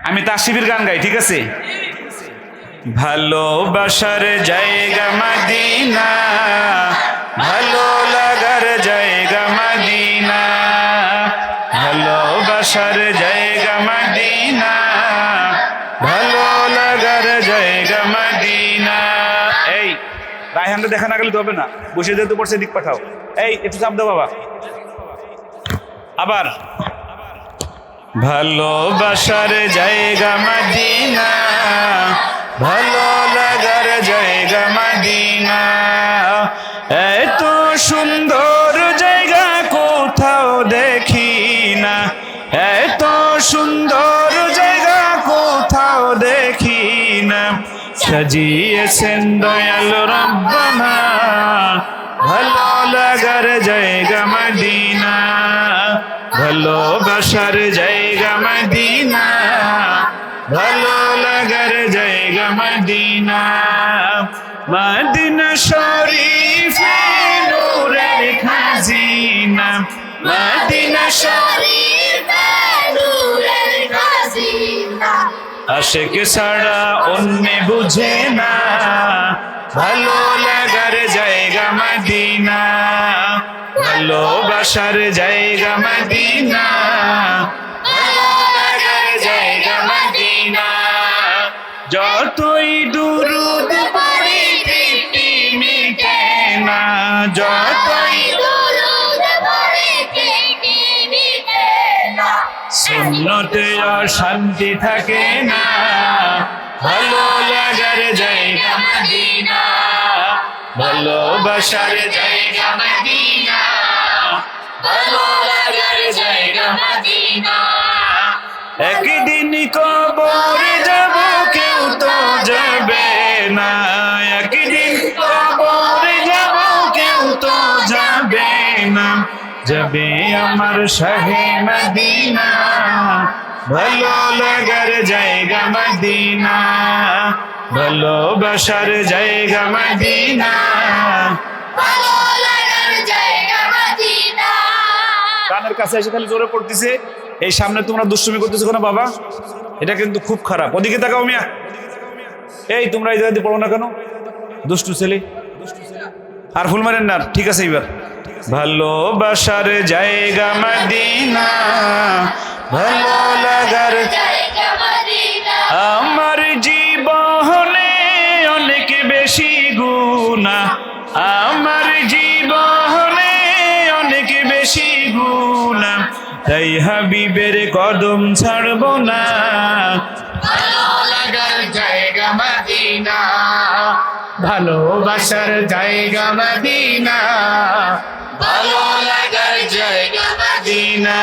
আমি তাসবির গান গাই, ঠিক আছে? ভালোবাসার জায়গা মদিনা, ভালো লাগার জায়গা মদিনা, ভালোবাসার জায়গা মদিনা, ভালো লাগার জায়গা মদিনা। এই রায়হানটা দেখা না গেলে তো হবে না, বসে যেতে পড়ছে, দিক পাঠাও। এই একটু চাপ দাও বাবা। আবার ভালোবাসার জায়গা মদিনা, ভালো লাগার জায়গা মদিনা, এত সুন্দর জায়গা কোথাও দেখি না, এত সুন্দর জায়গা কোথাও দেখি না, সাজিয়েছেন দয়াল রব্বানা, ভালো লাগার জায়গা মদিনা, ভালোবাসার জায়গা মদিনা, ভালো লাগার জায়গা মদিনা, মদিনা শরীফে নূরের খাজিনা, মদিনা শরীফে নূরের খাজিনা, আশিক ছাড়া অন্য বুঝে না, ভালো লাগার জায়গা মদিনা, ভালোবাসার জায়গা মদিনা, ভালো লাগার জায়গা মদিনা, যতই দুরূদ পড়ি তৃপ্তি মিটে না, যতই দুরূদ পড়ি তৃপ্তি মিটে না, সুন্নতে অশান্তি থাকে না, ভালো লাগার জায়গা মদিনা, ভালোবাসার জায়গা মদিনা, ভালো লাগার জায়গা মদিনা, একদিন কবরে যাব কেউ তো যাবে না, একদিন কবরে যাব কেউ তো যাবে না, যাবে আমার শাহে মদিনা, ভালো লাগার জায়গা মদিনা, ভালোবাসার জায়গা মদিনা, ভালো লাগার জায়গা মদিনা। কানের কাছে এসে খালি জোরে পড়তেছে, এই সামনে তোমরা দুষ্টুমি করতেছো কেন বাবা? এটা কিন্তু খুব খারাপ। ওদিকে তাকাও মিয়া। এই তোমরা এই জায়গায় পড়ো না কেন? দুষ্টু ছেলে। আর ফুল মারেন না, ঠিক আছে এবার। ভালোবাসার জায়গা মদিনা, ভালো লাগার জায়গা মদিনা, আমার জীবনে অনেক বেশি গুনাহ, আমার জীবনে অনেক বেশি গুনাহ, তাই হাবিবের কদম ছাড়ব না, ভালো লাগার জায়গা মদিনা, ভালোবাসার জায়গা মদিনা, ভালো লাগার জায়গা মদিনা,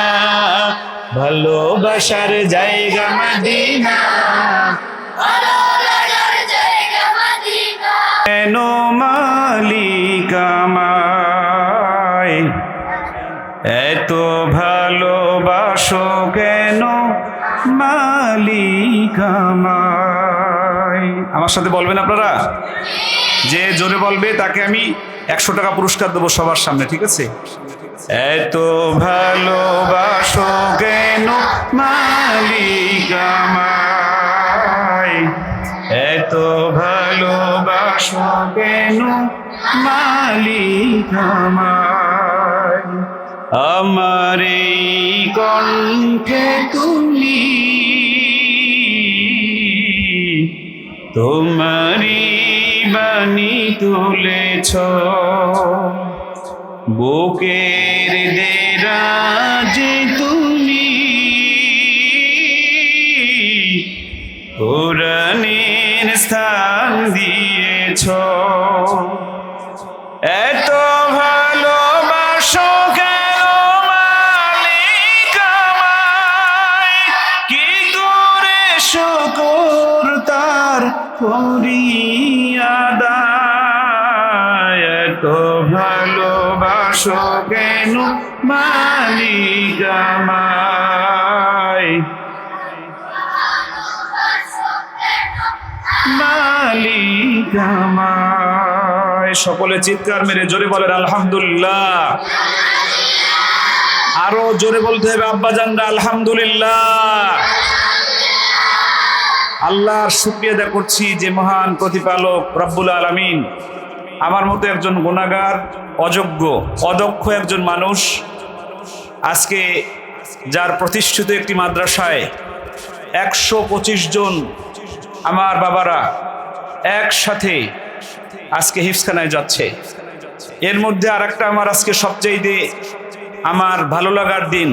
ভালোবাসার জায়গা মদিনা, ভালো লাগার জায়গা মদিনা। কেন মালিক আমায় এত ভালোবাসো, কেন মালিক আমায়? আমার সাথে বলবেন আপনারা, যে জোরে বলবে তাকে আমি 100 টাকা পুরস্কার দেবো সবার সামনে, ঠিক আছে? এত ভালোবাসো কেন মালিক আমায়, এত ভালোবাসো কেন মালিক আমায়, আমার এই কণ্ঠে তুমি তোমারি বাণী তুলেছ, বুকের দেরাজে তুমি কোরআনের স্থান দিয়েছ, এত ভালোবাসো কেন মালিক আমায়, কি করে শুকর তার করি আদায়, এত ভালোবাসো কেন মালিক আমায়, মালিক আমায়। সকলে চিৎকার মেরে জোরে বলেন আলহামদুলিল্লাহ। আরো জোরে বলতে হবে আব্বাজানরা আলহামদুলিল্লাহ। আল্লাহর শুকরিয়া আদায় করছি যে মহান প্রতিপালক রব্বুল আলামিন আমার মতো একজন গুনাহগার, অযোগ্য, অদক্ষ একজন মানুষ আজকে যার প্রতিষ্ঠিত একটি মাদ্রাসায় 125 জন আমার বাবারা একসাথে আজকে হিফজখানায় যাচ্ছে। এর মধ্যে আরেকটা আমার আজকে সবচাইতে আমার ভালো লাগার দিন।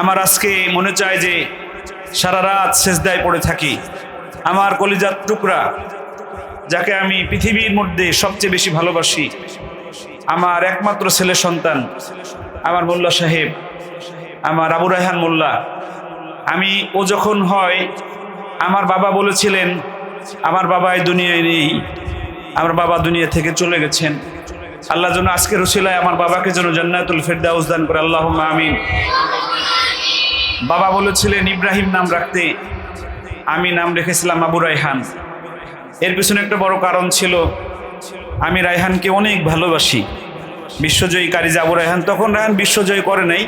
আমার আজকে মনে চায় যে সারা রাত সেজদায় পড়ে থাকি। আমার কলিজার টুকরা, যাকে আমি পৃথিবীর মধ্যে সবচেয়ে বেশি ভালোবাসি, আমার একমাত্র ছেলে সন্তান, আমার মোল্লা সাহেব, আমার আবু রায়হান মোল্লা। ও যখন হয়, আমার বাবা বলেছিলেন আমার বাবা এই দুনিয়ায় নেই, আমার বাবা দুনিয়া থেকে চলে গেছেন। আল্লাহ যেন আজকের উসিলায় আমার বাবাকে যেন জান্নাতুল ফেরদাউস দান করে, আল্লাহুম্মা আমিন। বাবা বলেছিলেন ইব্রাহিম নাম রাখতে, আমি নাম রেখেছিলাম আবু রায়হান। এর পিছনে একটা বড় কারণ ছিল, আমি রায়হানকে অনেক ভালোবাসি। বিশ্বজয়ী কারিজা আবু রায়হান, তখন রায়হান বিশ্বজয় করে নাই,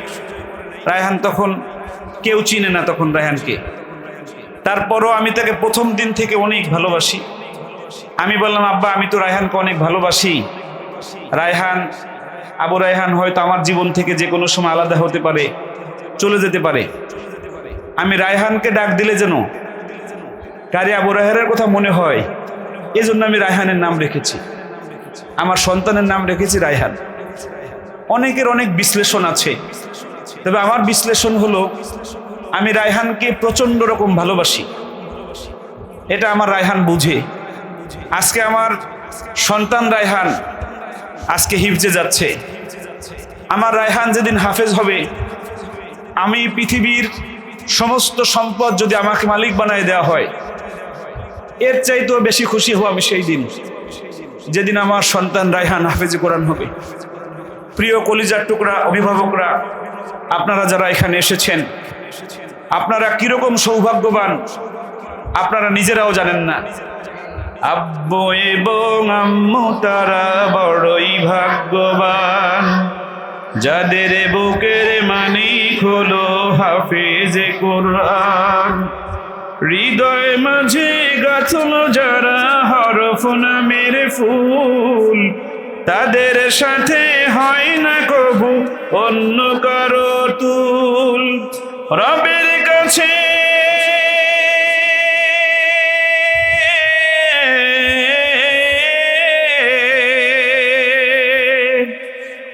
রায়হান তখন কেউ চিনে না তখন রায়হানকে। তারপরও আমি তাকে প্রথম দিন থেকে অনেক ভালোবাসি। আমি বললাম আব্বা, আমি তো রায়হানকে অনেক ভালোবাসি, আবু রায়হান হয়তো আমার জীবন থেকে যে কোনো সময় আলাদা হতে পারে, চলে যেতে পারে। আমি রায়হানকে ডাক দিলে যেন কারি আবু রায়হানের কথা মনে হয়, এজন্য আমি রায়হানের নাম রেখেছি, আমার সন্তানের নাম রেখেছি রায়হান। অনেকের অনেক বিশ্লেষণ আছে, তবে আমার বিশ্লেষণ হলো আমি রায়হানকে প্রচণ্ড রকম ভালোবাসি, এটা আমার রায়হান বুঝে। আজকে আমার সন্তান রায়হান আজকে হিফজে যাচ্ছে। আমার রায়হান যেদিন হাফেজ হবে, আমি পৃথিবীর সমস্ত সম্পদ যদি আমাকে মালিক বানায় দেওয়া হয়, এর চাইতেও বেশি খুশি হব আমি সেই দিন, যেদিন আমার সন্তান রায়হান হাফেজে কোরআন হবে। প্রিয় কলিজার টুকরা অভিভাবকরা, আপনারা যারা এখানে এসেছেন, আপনারা কিরকম সৌভাগ্যবান আপনারা নিজেরাও জানেন না। আব্বু এবং আম্মু তারা বড়ই ভাগ্যবান, যাদের বুকের মানিক হলো হাফেজে কোরআন। হৃদয় মাঝে গাছলো যারা হরফ নামের ফুল, তাদের সাথে হয় না কবু অন্য কারো তুল। রবের কাছে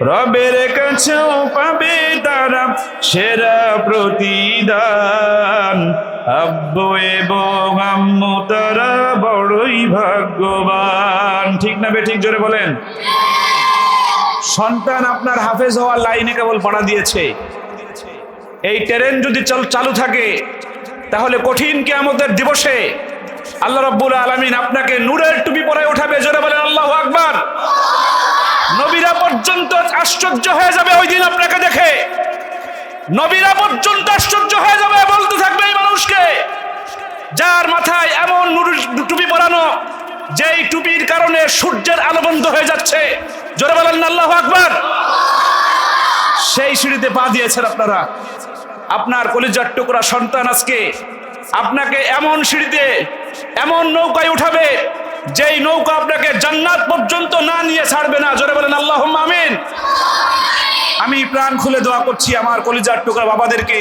রবের কাছেও পাবে তারা সেরা প্রতিদান। আব্বু এবং আম্মু তারা বড়ই ভাগ্যবান। ঠিক না বেঠিক? জোরে বলেন। সন্তান আপনার হাফেজ হওয়ার লাইনে কেবল পাড়া দিয়েছে। এই ট্রেন যদি চালু থাকে, তাহলে কঠিন কিয়ামতের দিবসে আল্লাহ রাব্বুল আলামিন আপনাকে নূরের টুপি পরায় উঠাবে। জোরে বলেন আল্লাহু আকবার। নবীরা পর্যন্ত আশ্চর্য হয়ে যাবে ওই দিন আপনাকে দেখে। নবীরা পর্যন্ত আশ্চর্য হয়ে যাবে, বলতে থাকবে এই মানুষকে, যার মাথায় এমন নূরের টুপি পরানো, যেই টুপির কারণে সূর্যের আলো বন্ধ হয়ে যাচ্ছে। জোরে বলেন আল্লাহু আকবার। সেই সিঁড়িতে পা দিয়েছেন আপনারা। আপনার কলিজার টুকরা সন্তান আজকে আপনাকে এমন সিঁড়িতে, এমন নৌকায় উঠাবে, যেই নৌকা আপনাকে জান্নাত পর্যন্ত না নিয়ে ছাড়বে না। জোরে বলেন আল্লাহুম্মা আমিন। আমি প্রাণ খুলে দোয়া করছি আমার কলিজার টুকরা বাবাদেরকে,